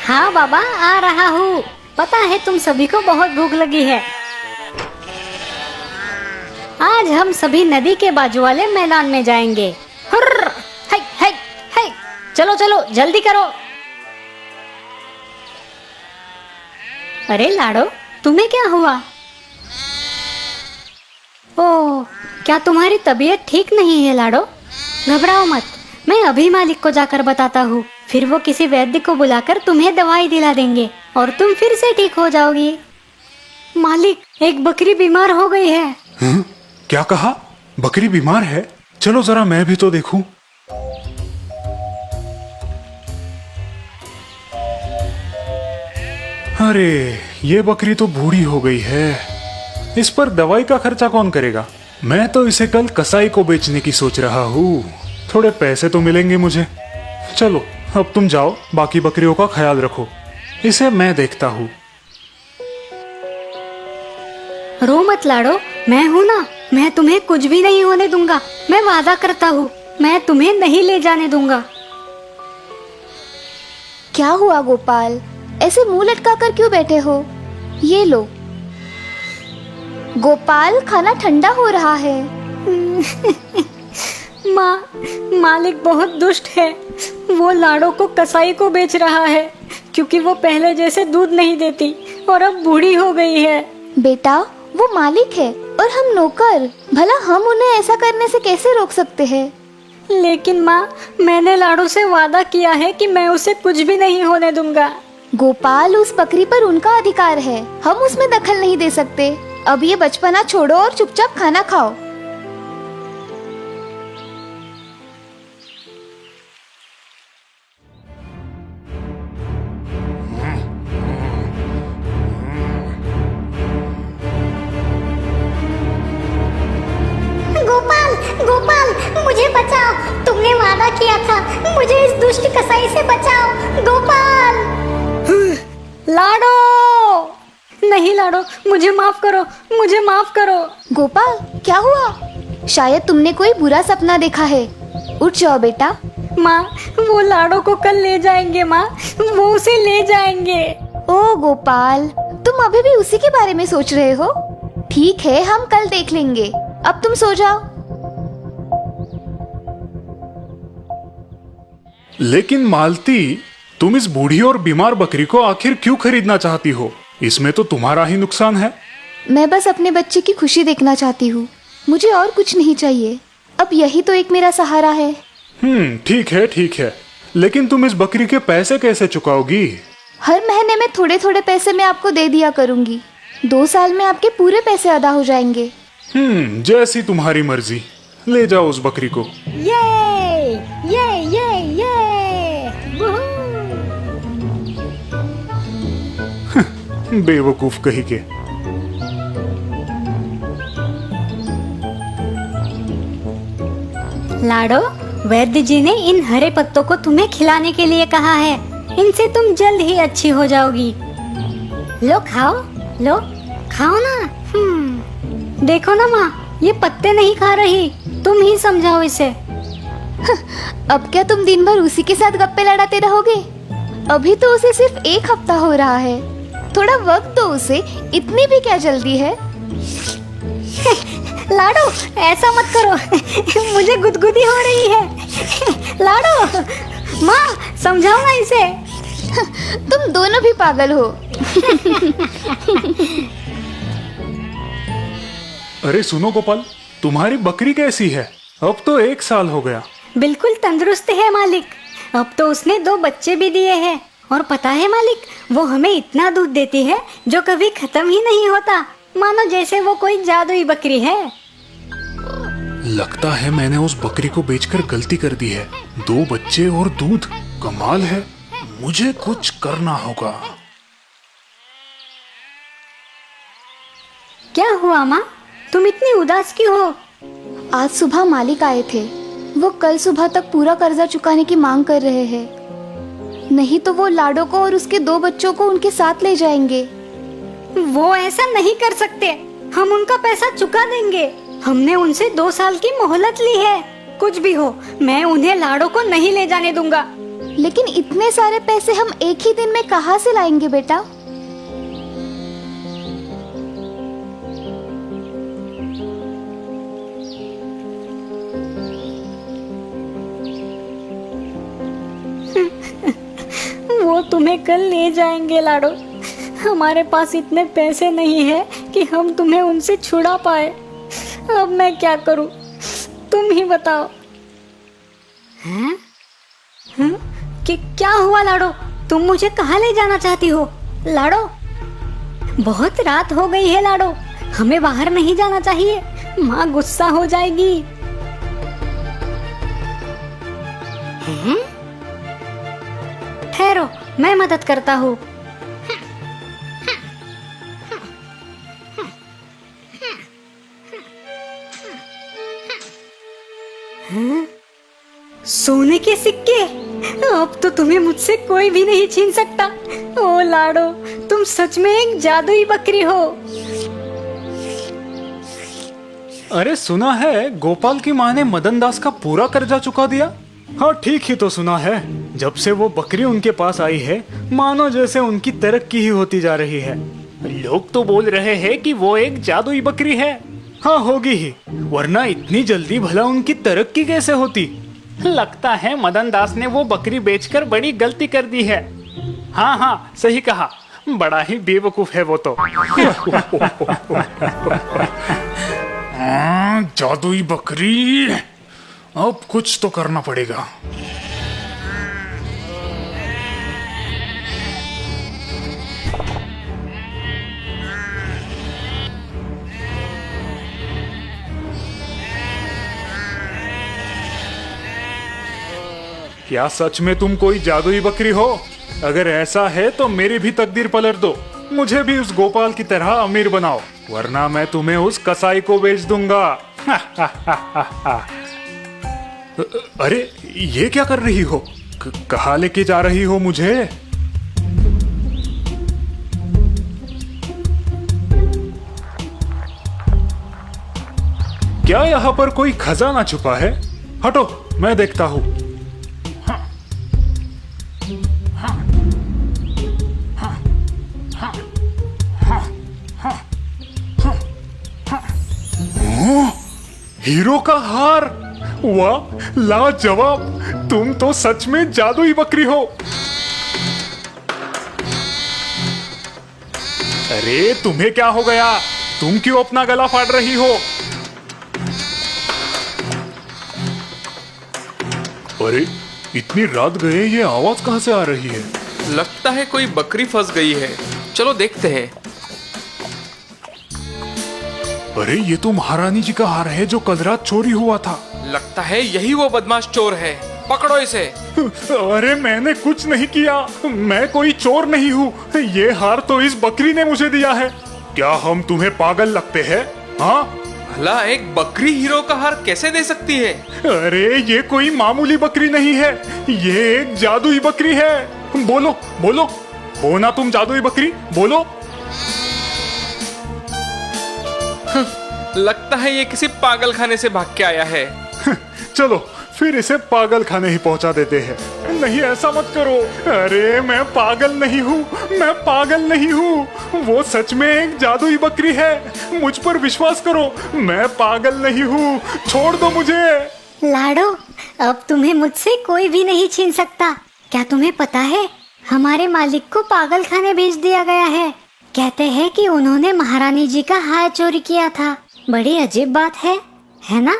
हाँ बाबा, आ रहा हूँ। पता है तुम सभी को बहुत भूख लगी है। आज हम सभी नदी के बाजू वाले मैदान में जाएंगे। हुर्र, है, है, है। चलो चलो जल्दी करो। अरे लाडो, तुम्हें क्या हुआ? ओह, क्या तुम्हारी तबीयत ठीक नहीं है लाडो? घबराओ मत, मैं अभी मालिक को जाकर बताता हूँ। फिर वो किसी वैद्य को बुलाकर तुम्हें दवाई दिला देंगे और तुम फिर से ठीक हो जाओगी। मालिक, एक बकरी बीमार हो गई है। क्या कहा? बकरी बीमार है? चलो जरा मैं भी तो देखूं। अरे, ये बकरी तो बूढ़ी हो गई है। इस पर दवाई का खर्चा कौन करेगा? मैं तो इसे कल कसाई को बेचने की सोच रहा हूँ। थोड़े पैसे तो मिलेंगे मुझे। चलो अब तुम जाओ, बाकी बकरियों का ख्याल रखो। इसे मैं देखता हूँ। रो मत लाडो, मैं हूँ ना। मैं तुम्हें कुछ भी नहीं होने दूंगा। मैं वादा करता हूँ, मैं तुम्हें नहीं ले जाने दूंगा। क्या हुआ गोपाल, ऐसे मुंह लटका कर क्यों बैठे हो? ये लो। गोपाल, खाना ठंडा हो रहा है। माँ, मालिक बहुत दुष्ट है। वो लाडो को कसाई को बेच रहा है क्योंकि वो पहले जैसे दूध नहीं देती और अब बूढ़ी हो गई है। बेटा, वो मालिक है और हम नौकर। भला हम उन्हें ऐसा करने से कैसे रोक सकते हैं? लेकिन माँ, मैंने लाडो से वादा किया है कि मैं उसे कुछ भी नहीं होने दूंगा। गोपाल, उस बकरी पर उनका अधिकार है, हम उसमें दखल नहीं दे सकते। अब ये बचपना छोड़ो और चुपचाप खाना खाओ। गोपाल, गोपाल, मुझे बचाओ। तुमने वादा किया था, मुझे इस दुष्ट कसाई से बचाओ। गोपाल। लाडो, नहीं लाडो, मुझे माफ करो, मुझे माफ करो। गोपाल, क्या हुआ? शायद तुमने कोई बुरा सपना देखा है। उठ जाओ बेटा। माँ, वो लाडो को कल ले जाएंगे। माँ, वो उसे ले जाएंगे। ओ गोपाल, तुम अभी भी उसी के बारे में सोच रहे हो? ठीक है, हम कल देख लेंगे। अब तुम सो जाओ। लेकिन मालती, तुम इस बूढ़ी और बीमार बकरी को आखिर क्यों खरीदना चाहती हो? इसमें तो तुम्हारा ही नुकसान है। मैं बस अपने बच्चे की खुशी देखना चाहती हूँ। मुझे और कुछ नहीं चाहिए। अब यही तो एक मेरा सहारा है। ठीक है, ठीक है। लेकिन तुम इस बकरी के पैसे कैसे चुकाओगी? हर महीने में थोड़े थोड़े पैसे मैं आपको दे दिया करूँगी। 2 साल में आपके पूरे पैसे अदा हो जाएंगे। जैसी तुम्हारी मर्जी। ले जाओ उस बकरी को। ये, ये। बेवकूफ कही के। लाडो, वैद्य जी ने इन हरे पत्तों को तुम्हें खिलाने के लिए कहा है। इनसे तुम जल्द ही अच्छी हो जाओगी। लो खाओ, लो खाओ ना। देखो ना माँ, ये पत्ते नहीं खा रही। तुम ही समझाओ इसे। अब क्या तुम दिन भर उसी के साथ गप्पे लड़ाते रहोगे? अभी तो उसे सिर्फ 1 हफ्ता हो रहा है। थोड़ा वक्त दो उसे, इतनी भी क्या जल्दी है? लाडो, ऐसा मत करो। मुझे गुदगुदी हो रही है। लाडो, माँ समझाओ ना इसे। तुम दोनों भी पागल हो। अरे सुनो गोपाल, तुम्हारी बकरी कैसी है? अब तो 1 साल हो गया। बिल्कुल तंदुरुस्त है मालिक। अब तो उसने 2 बच्चे भी दिए हैं। और पता है मालिक, वो हमें इतना दूध देती है जो कभी खत्म ही नहीं होता। मानो जैसे वो कोई जादुई बकरी है। लगता है मैंने उस बकरी को बेचकर गलती कर दी है। 2 बच्चे और दूध, कमाल है। मुझे कुछ करना होगा। क्या हुआ माँ, तुम इतनी उदास क्यों हो? आज सुबह मालिक आए थे। वो कल सुबह तक पूरा कर्जा चुकाने की मांग कर रहे हैं। नहीं तो वो लाडो को और उसके 2 बच्चों को उनके साथ ले जाएंगे। वो ऐसा नहीं कर सकते। हम उनका पैसा चुका देंगे। हमने उनसे 2 साल की मोहलत ली है। कुछ भी हो, मैं उन्हें लाडो को नहीं ले जाने दूंगा। लेकिन इतने सारे पैसे हम एक ही दिन में कहाँ से लाएंगे बेटा? वो तुम्हें कल ले जाएंगे लाडो। हमारे पास इतने पैसे नहीं है कि हम तुम्हें उनसे छुड़ा पाए। अब मैं क्या करूं, तुम ही बताओ। हैं? कि क्या हुआ लाडो? तुम मुझे कहाँ ले जाना चाहती हो लाडो? बहुत रात हो गई है लाडो, हमें बाहर नहीं जाना चाहिए, माँ गुस्सा हो जाएगी। हैं? ठहरो, मैं मदद करता हूँ। सोने के सिक्के? अब तो तुम्हें मुझसे कोई भी नहीं छीन सकता। ओ लाडो, तुम सच में एक जादुई बकरी हो। अरे सुना है गोपाल की माँ ने मदन दास का पूरा कर्जा चुका दिया। हाँ ठीक ही तो सुना है। जब से वो बकरी उनके पास आई है, मानो जैसे उनकी तरक्की ही होती जा रही है। लोग तो बोल रहे हैं कि वो एक जादुई बकरी है। हाँ होगी ही, वरना इतनी जल्दी भला उनकी तरक्की कैसे होती। लगता है मदन दास ने वो बकरी बेचकर बड़ी गलती कर दी है। हाँ हाँ सही कहा, बड़ा ही बेवकूफ है वो तो। जादुई बकरी, अब कुछ तो करना पड़ेगा। क्या सच में तुम कोई जादुई बकरी हो? अगर ऐसा है तो मेरी भी तकदीर पलट दो, मुझे भी उस गोपाल की तरह अमीर बनाओ, वरना मैं तुम्हें उस कसाई को बेच दूंगा। अरे ये क्या कर रही हो? कहाँ लेके जा रही हो मुझे? क्या यहाँ पर कोई खजाना छुपा है? हटो, मैं देखता हूँ। हीरो का हार, वाह लाजवाब, तुम तो सच में जादुई बकरी हो। अरे तुम्हें क्या हो गया? तुम क्यों अपना गला फाड़ रही हो? अरे इतनी रात गए ये आवाज कहां से आ रही है? लगता है कोई बकरी फंस गई है, चलो देखते हैं। अरे ये तो महारानी जी का हार है जो कल रात चोरी हुआ था। लगता है यही वो बदमाश चोर है, पकड़ो इसे। अरे मैंने कुछ नहीं किया, मैं कोई चोर नहीं हूँ। ये हार तो इस बकरी ने मुझे दिया है। क्या हम तुम्हें पागल लगते हैं? हाँ, भला एक बकरी हीरो का हार कैसे दे सकती है? अरे ये कोई मामूली बकरी नहीं है, ये एक जादुई बकरी है। बोलो बोलो, हो ना तुम जादुई बकरी? बोलो। लगता है ये किसी पागल खाने से भाग के आया है। चलो फिर इसे पागल खाने ही पहुंचा देते हैं। नहीं ऐसा मत करो। अरे मैं पागल नहीं हूँ, मैं पागल नहीं हूँ। वो सच में एक जादुई बकरी है, मुझ पर विश्वास करो, मैं पागल नहीं हूँ। छोड़ दो मुझे। लाडो, अब तुम्हें मुझसे कोई भी नहीं छीन सकता। क्या तुम्हें पता है, हमारे मालिक को पागल खाने भेज दिया गया है। कहते हैं कि उन्होंने महारानी जी का हार चोरी किया था। बड़ी अजीब बात है ना?